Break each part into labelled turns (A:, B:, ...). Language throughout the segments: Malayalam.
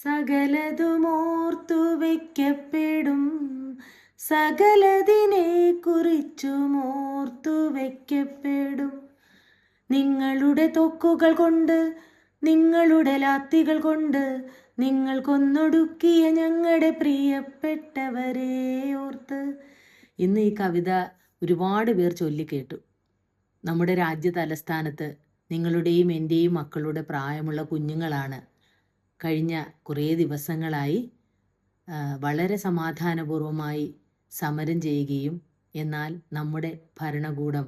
A: സകലതുമോർത്തു വയ്ക്കപ്പെടും, സകലതിനെ കുറിച്ചുമോർത്തു വയ്ക്കപ്പെടും. നിങ്ങളുടെ തൊക്കുകൾ കൊണ്ട്, നിങ്ങളുടെ ലാത്തികൾ കൊണ്ട് നിങ്ങൾ കൊന്നൊടുക്കിയ ഞങ്ങളുടെ പ്രിയപ്പെട്ടവരെ ഓർത്ത്. ഇന്ന് ഈ കവിത ഒരുപാട് പേർ ചൊല്ലിക്കേട്ടു. നമ്മുടെ രാജ്യ തലസ്ഥാനത്ത് നിങ്ങളുടെയും എൻ്റെയും മക്കളുടെ പ്രായമുള്ള കുഞ്ഞുങ്ങളാണ് കഴിഞ്ഞ കുറേ ദിവസങ്ങളായി വളരെ സമാധാനപൂർവമായി സമരം ചെയ്യുകയും, എന്നാൽ നമ്മുടെ ഭരണകൂടം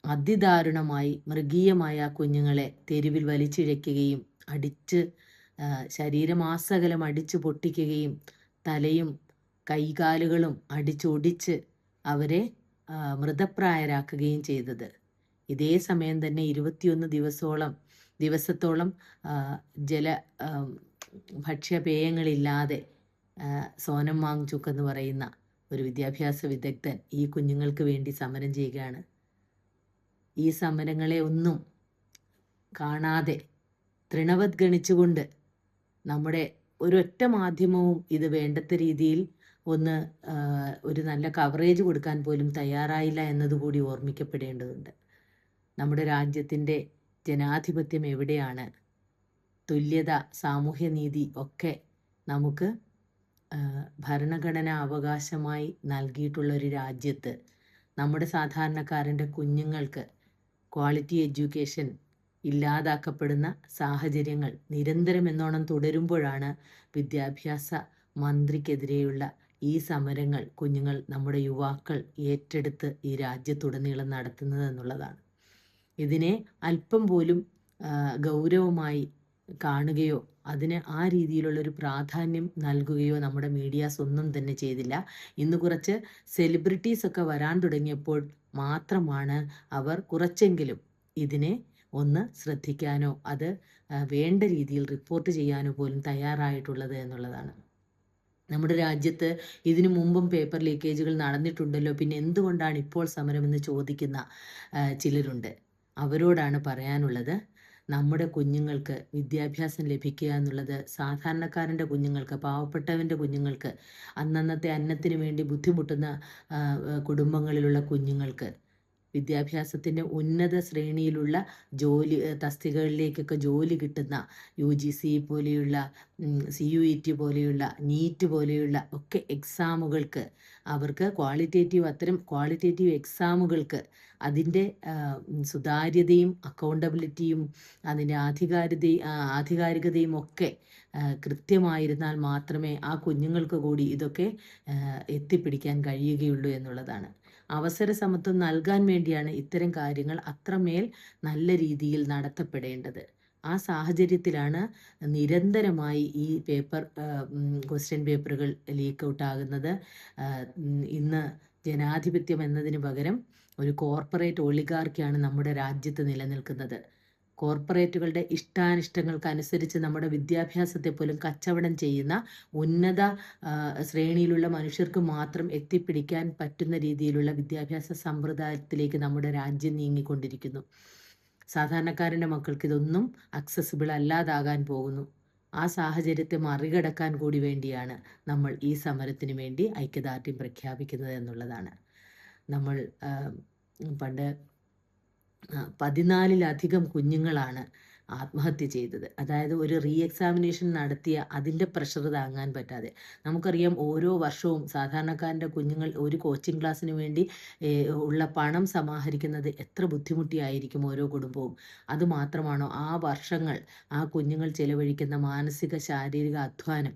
A: അതിദാരുണമായി മൃഗീയമായ ആ കുഞ്ഞുങ്ങളെ തെരുവിൽ വലിച്ചിഴയ്ക്കുകയും അടിച്ച് ശരീരമാസകലം അടിച്ചു പൊട്ടിക്കുകയും തലയും കൈകാലുകളും അടിച്ചൊടിച്ച് അവരെ മൃതപ്രായരാക്കുകയും ചെയ്തത്. ഇതേ സമയം തന്നെ 21 ദിവസത്തോളം ഭക്ഷ്യപേയങ്ങളില്ലാതെ സോനം വാങ്ചുക് എന്ന് പറയുന്ന ഒരു വിദ്യാഭ്യാസ വിദഗ്ധൻ ഈ കുഞ്ഞുങ്ങൾക്ക് വേണ്ടി സമരം ചെയ്യുകയാണ്. ഈ സമരങ്ങളെ ഒന്നും കാണാതെ തൃണവത്ഗണിച്ചുകൊണ്ട് നമ്മുടെ ഒരൊറ്റ മാധ്യമവും ഇത് വേണ്ടത്ത രീതിയിൽ ഒരു നല്ല കവറേജ് കൊടുക്കാൻ പോലും തയ്യാറായില്ല എന്നതുകൂടി ഓർമ്മിക്കപ്പെടേണ്ടതുണ്ട്. നമ്മുടെ രാജ്യത്തിൻ്റെ ജനാധിപത്യം എവിടെയാണ്? തുല്യത, സാമൂഹ്യനീതി ഒക്കെ നമുക്ക് ഭരണഘടനാ അവകാശമായി നൽകിയിട്ടുള്ളൊരു രാജ്യത്ത് നമ്മുടെ സാധാരണക്കാരൻ്റെ കുഞ്ഞുങ്ങൾക്ക് ക്വാളിറ്റി എഡ്യൂക്കേഷൻ ഇല്ലാതാക്കപ്പെടുന്ന സാഹചര്യങ്ങൾ നിരന്തരം എന്നോണം തുടരുമ്പോഴാണ് വിദ്യാഭ്യാസ മന്ത്രിക്കെതിരെയുള്ള ഈ സമരങ്ങൾ നമ്മുടെ യുവാക്കൾ ഏറ്റെടുത്ത് ഈ രാജ്യത്തുടനീളം നടത്തുന്നത് എന്നുള്ളതാണ്. ഇതിനെ അല്പം പോലും ഗൗരവമായി കാണുകയോ അതിന് ആ രീതിയിലുള്ളൊരു പ്രാധാന്യം നൽകുകയോ നമ്മുടെ മീഡിയാസ് ഒന്നും തന്നെ ചെയ്തില്ല. ഇന്ന് കുറച്ച് സെലിബ്രിറ്റീസൊക്കെ വരാൻ തുടങ്ങിയപ്പോൾ മാത്രമാണ് അവർ കുറച്ചെങ്കിലും ഇതിനെ ഒന്ന് ശ്രദ്ധിക്കാനോ അത് വേണ്ട രീതിയിൽ റിപ്പോർട്ട് ചെയ്യാനോ പോലും തയ്യാറായിട്ടുള്ളത് എന്നുള്ളതാണ്. നമ്മുടെ രാജ്യത്ത് ഇതിനു മുമ്പും പേപ്പർ ലീക്കേജുകൾ നടന്നിട്ടുണ്ടല്ലോ, പിന്നെ എന്തുകൊണ്ടാണ് ഇപ്പോൾ സമരമെന്ന് ചോദിക്കുന്ന ചിലരുണ്ട്. അവരോടാണ് പറയാനുള്ളത്, നമ്മുടെ കുഞ്ഞുങ്ങൾക്ക് വിദ്യാഭ്യാസം ലഭിക്കുക എന്നുള്ളത് സാധാരണക്കാരൻ്റെ കുഞ്ഞുങ്ങൾക്ക്, പാവപ്പെട്ടവൻ്റെ കുഞ്ഞുങ്ങൾക്ക്, അന്നന്നത്തെ അന്നത്തിന് വേണ്ടി ബുദ്ധിമുട്ടുന്ന കുടുംബങ്ങളിലുള്ള കുഞ്ഞുങ്ങൾക്ക് വിദ്യാഭ്യാസത്തിൻ്റെ ഉന്നത ശ്രേണിയിലുള്ള തസ്തികകളിലേക്കൊക്കെ ജോലി കിട്ടുന്ന UGC പോലെയുള്ള CUET പോലെയുള്ള നീറ്റ് പോലെയുള്ള ഒക്കെ എക്സാമുകൾക്ക് അവർക്ക് അത്തരം ക്വാളിറ്റേറ്റീവ് എക്സാമുകൾക്ക് അതിൻ്റെ സുതാര്യതയും അക്കൗണ്ടബിലിറ്റിയും അതിൻ്റെ ആധികാരികതയും ഒക്കെ കൃത്യമായിരുന്നാൽ മാത്രമേ ആ കുഞ്ഞുങ്ങൾക്ക് കൂടി ഇതൊക്കെ എത്തിപ്പിടിക്കാൻ കഴിയുകയുള്ളൂ എന്നുള്ളതാണ്. അവസര സമത്വം നൽകാൻ വേണ്ടിയാണ് ഇത്തരം കാര്യങ്ങൾ അത്രമേൽ നല്ല രീതിയിൽ നടത്തപ്പെടേണ്ടത്. ആ സാഹചര്യത്തിലാണ് നിരന്തരമായി ഈ ക്വസ്റ്റ്യൻ പേപ്പറുകൾ ലീക്ക് ഔട്ട് ആകുന്നത്. ഇന്ന് ജനാധിപത്യം എന്നതിന് പകരം ഒരു കോർപ്പറേറ്റ് ഒളിഗാർക്കിയാണ് നമ്മുടെ രാജ്യത്ത് നിലനിൽക്കുന്നത്. കോർപ്പറേറ്റുകളുടെ ഇഷ്ടാനിഷ്ടങ്ങൾക്കനുസരിച്ച് നമ്മുടെ വിദ്യാഭ്യാസത്തെ പോലും കച്ചവടം ചെയ്യുന്ന ഉന്നത ശ്രേണിയിലുള്ള മനുഷ്യർക്ക് മാത്രം എത്തിപ്പിടിക്കാൻ പറ്റുന്ന രീതിയിലുള്ള വിദ്യാഭ്യാസ സമ്പ്രദായത്തിലേക്ക് നമ്മുടെ രാജ്യം നീങ്ങിക്കൊണ്ടിരിക്കുന്നു. സാധാരണക്കാരൻ്റെ മക്കൾക്ക് ഇതൊന്നും അക്സസിബിൾ അല്ലാതാകാൻ പോകുന്നു. ആ സാഹചര്യത്തെ മറികടക്കാൻ കൂടി വേണ്ടിയാണ് നമ്മൾ ഈ സമരത്തിന് വേണ്ടി ഐക്യദാർഢ്യം പ്രഖ്യാപിക്കുന്നത് എന്നുള്ളതാണ്. നമ്മൾ പണ്ട് 14-ലധികം കുഞ്ഞുങ്ങളാണ് ആത്മഹത്യ ചെയ്തത്. അതായത് ഒരു എക്സാമിനേഷൻ നടത്തിയ അതിൻ്റെ പ്രഷർ താങ്ങാൻ പറ്റാതെ. നമുക്കറിയാം, ഓരോ വർഷവും സാധാരണക്കാരൻ്റെ കുഞ്ഞുങ്ങൾ ഒരു കോച്ചിങ് ക്ലാസ്സിന് വേണ്ടി ഉള്ള പണം സമാഹരിക്കുന്നത് എത്ര ബുദ്ധിമുട്ടിയായിരിക്കും ഓരോ കുടുംബവും. അതുമാത്രമാണോ, ആ വർഷങ്ങൾ ആ കുഞ്ഞുങ്ങൾ ചെലവഴിക്കുന്ന മാനസിക ശാരീരിക അധ്വാനം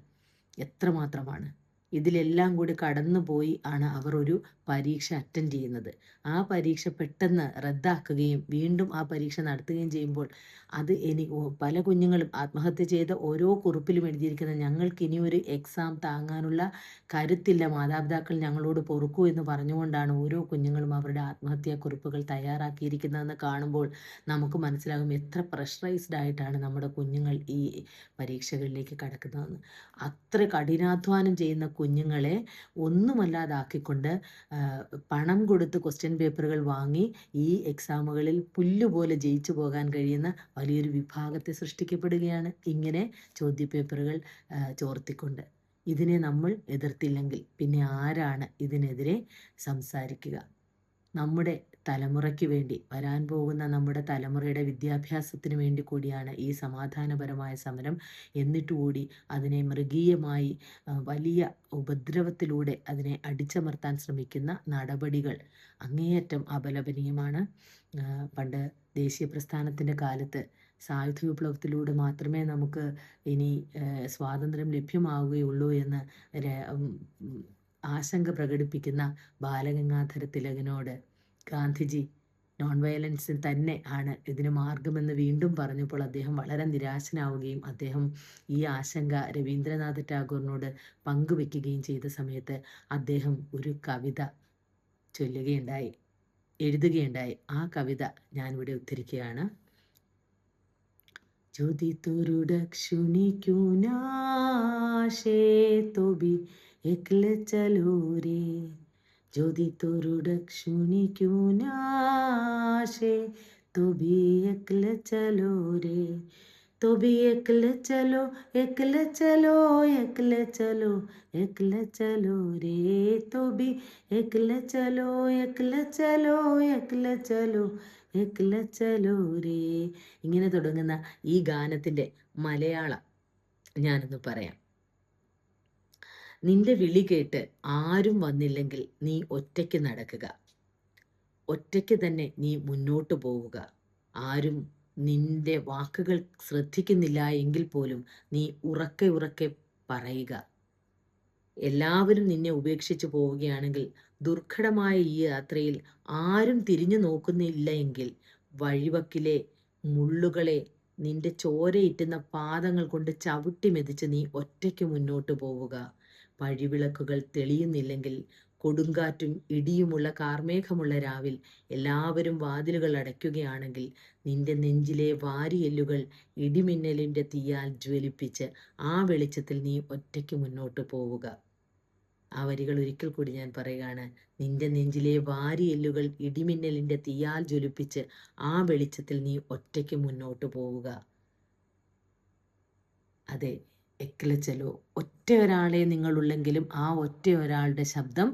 A: എത്രമാത്രമാണ്. ഇതിലെല്ലാം കൂടി കടന്നുപോയി ആണ് അവർ ഒരു പരീക്ഷ അറ്റൻഡ് ചെയ്യുന്നത്. ആ പരീക്ഷ പെട്ടെന്ന് റദ്ദാക്കുകയും വീണ്ടും ആ പരീക്ഷ നടത്തുകയും ചെയ്യുമ്പോൾ അത് പല കുഞ്ഞുങ്ങളും ആത്മഹത്യ ചെയ്ത ഓരോ കുറിപ്പിലും എഴുതിയിരിക്കുന്ന, ഞങ്ങൾക്ക് ഇനിയൊരു എക്സാം താങ്ങാനുള്ള കരുത്തില്ല, മാതാപിതാക്കൾ ഞങ്ങളോട് പൊറുക്കൂ എന്ന് പറഞ്ഞുകൊണ്ടാണ് ഓരോ കുഞ്ഞുങ്ങളും അവരുടെ ആത്മഹത്യാ കുറിപ്പുകൾ തയ്യാറാക്കിയിരിക്കുന്നതെന്ന് കാണുമ്പോൾ നമുക്ക് മനസ്സിലാകും എത്ര പ്രഷറൈസ്ഡ് ആയിട്ടാണ് നമ്മുടെ കുഞ്ഞുങ്ങൾ ഈ പരീക്ഷകളിലേക്ക് കടക്കുന്നതെന്ന്. അത്ര കഠിനാധ്വാനം ചെയ്യുന്ന കുഞ്ഞുങ്ങളെ ഒന്നുമല്ലാതാക്കിക്കൊണ്ട് പണം കൊടുത്ത് ക്വസ്റ്റ്യൻ പേപ്പറുകൾ വാങ്ങി ഈ എക്സാമുകളിൽ പുല്ലുപോലെ ജയിച്ചു പോകാൻ കഴിയുന്ന വലിയൊരു വിഭാഗത്തെ സൃഷ്ടിക്കപ്പെടുകയാണ് ഇങ്ങനെ ചോദ്യപേപ്പറുകൾ ചോർത്തിക്കൊണ്ട്. ഇതിനെ നമ്മൾ എതിർത്തില്ലെങ്കിൽ പിന്നെ ആരാണ് ഇതിനെതിരെ സംസാരിക്കുക? നമ്മുടെ തലമുറയ്ക്ക് വേണ്ടി, വരാൻ പോകുന്ന നമ്മുടെ തലമുറയുടെ വിദ്യാഭ്യാസത്തിന് വേണ്ടി കൂടിയാണ് ഈ സമാധാനപരമായ സമരം. എന്നിട്ടുകൂടി അതിനെ മൃഗീയമായി വലിയ ഉപദ്രവത്തിലൂടെ അതിനെ അടിച്ചമർത്താൻ ശ്രമിക്കുന്ന നടപടികൾ അങ്ങേയറ്റം അപലപനീയമാണ്. പണ്ട് ദേശീയ പ്രസ്ഥാനത്തിൻ്റെ കാലത്ത് സായുധ വിപ്ലവത്തിലൂടെ മാത്രമേ നമുക്ക് ഇനി സ്വാതന്ത്ര്യം ലഭ്യമാവുകയുള്ളൂ എന്ന് ആശങ്ക പ്രകടിപ്പിക്കുന്ന ബാലഗംഗാധര തിലകനോട് ഗാന്ധിജി നോൺ വയലൻസിൽ തന്നെ ആണ് ഇതിന് മാർഗമെന്ന് വീണ്ടും പറഞ്ഞപ്പോൾ അദ്ദേഹം വളരെ നിരാശനാവുകയും അദ്ദേഹം ഈ ആശങ്ക രവീന്ദ്രനാഥ ടാഗോറിനോട് പങ്കുവെക്കുകയും ചെയ്ത സമയത്ത് അദ്ദേഹം ഒരു കവിത എഴുതുകയുണ്ടായി. ആ കവിത ഞാനിവിടെ ഉദ്ധരിക്കുകയാണ്. যদি তোর শুনি क्यों ना আসে তবি একলে চলো রে, যদি তোর শুনি क्यों ना আসে তবি একলে চলো রে, তবি একলে চলো একলে চলো একলে চলো একলে চলো রে, তবি একলে চলো একলে চলো একলে চলো একലെ ചലോ രേ. ഇങ്ങനെ തുടങ്ങുന്ന ഈ ഗാനത്തിൻ്റെ മലയാളം ഞാനൊന്ന് പറയാം. നിന്റെ വിളി കേട്ട് ആരും വന്നില്ലെങ്കിൽ നീ ഒറ്റയ്ക്ക് നടക്കുക, ഒറ്റയ്ക്ക് തന്നെ നീ മുന്നോട്ട് പോവുക. ആരും നിന്റെ വാക്കുകൾ ശ്രദ്ധിക്കുന്നില്ല എങ്കിൽ പോലും നീ ഉറക്കെ ഉറക്കെ പറയുക. എല്ലാവരും നിന്നെ ഉപേക്ഷിച്ച് പോവുകയാണെങ്കിൽ, ദുർഘടമായ ഈ യാത്രയിൽ ആരും തിരിഞ്ഞു നോക്കുന്നില്ല എങ്കിൽ, വഴിവക്കിലെ മുള്ളുകളെ നിന്റെ ചോരയിട്ടുന്ന പാദങ്ങൾ കൊണ്ട് ചവിട്ടി മെതിച്ച് നീ ഒറ്റയ്ക്ക് മുന്നോട്ട് പോവുക. വഴിവിളക്കുകൾ തെളിയുന്നില്ലെങ്കിൽ, കൊടുങ്കാറ്റും ഇടിയുമുള്ള കാർമേഘമുള്ള രാവിൽ എല്ലാവരും വാതിലുകൾ അടയ്ക്കുകയാണെങ്കിൽ, നിന്റെ നെഞ്ചിലെ വാരിയെല്ലുകൾ ഇടിമിന്നലിൻ്റെ തീയാൽ ജ്വലിപ്പിച്ച് ആ വെളിച്ചത്തിൽ നീ ഒറ്റയ്ക്ക് മുന്നോട്ട് പോവുക. ആ വരികൾ ഒരിക്കൽ കൂടി ഞാൻ പറയുകയാണ്. നിന്റെ നെഞ്ചിലെ വാരിയെല്ലുകൾ ഇടിമിന്നലിൻ്റെ തീയാൽ ജ്വലിപ്പിച്ച് ആ വെളിച്ചത്തിൽ നീ ഒറ്റയ്ക്ക് മുന്നോട്ട് പോവുക. അതെ, എക്കലെ ചലോ. ഒറ്റ ഒരാളെ നിങ്ങളുള്ളെങ്കിലും ആ ഒറ്റ ഒരാളുടെ ശബ്ദം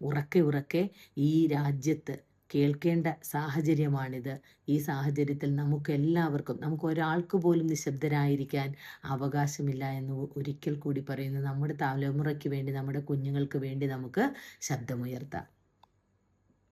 A: ഉറക്കെ ഉറക്കെ ഈ രാജ്യത്ത് കേൾക്കേണ്ട സാഹചര്യമാണിത്. ഈ സാഹചര്യത്തിൽ നമുക്കെല്ലാവർക്കും, നമുക്ക് ഒരാൾക്ക് പോലും നിശബ്ദരായിരിക്കാൻ അവകാശമില്ല എന്ന് ഒരിക്കൽ കൂടി പറയുന്നു. നമ്മുടെ തലമുറയ്ക്ക് വേണ്ടി, നമ്മുടെ കുഞ്ഞുങ്ങൾക്ക് വേണ്ടി നമുക്ക് ശബ്ദമുയർത്താം.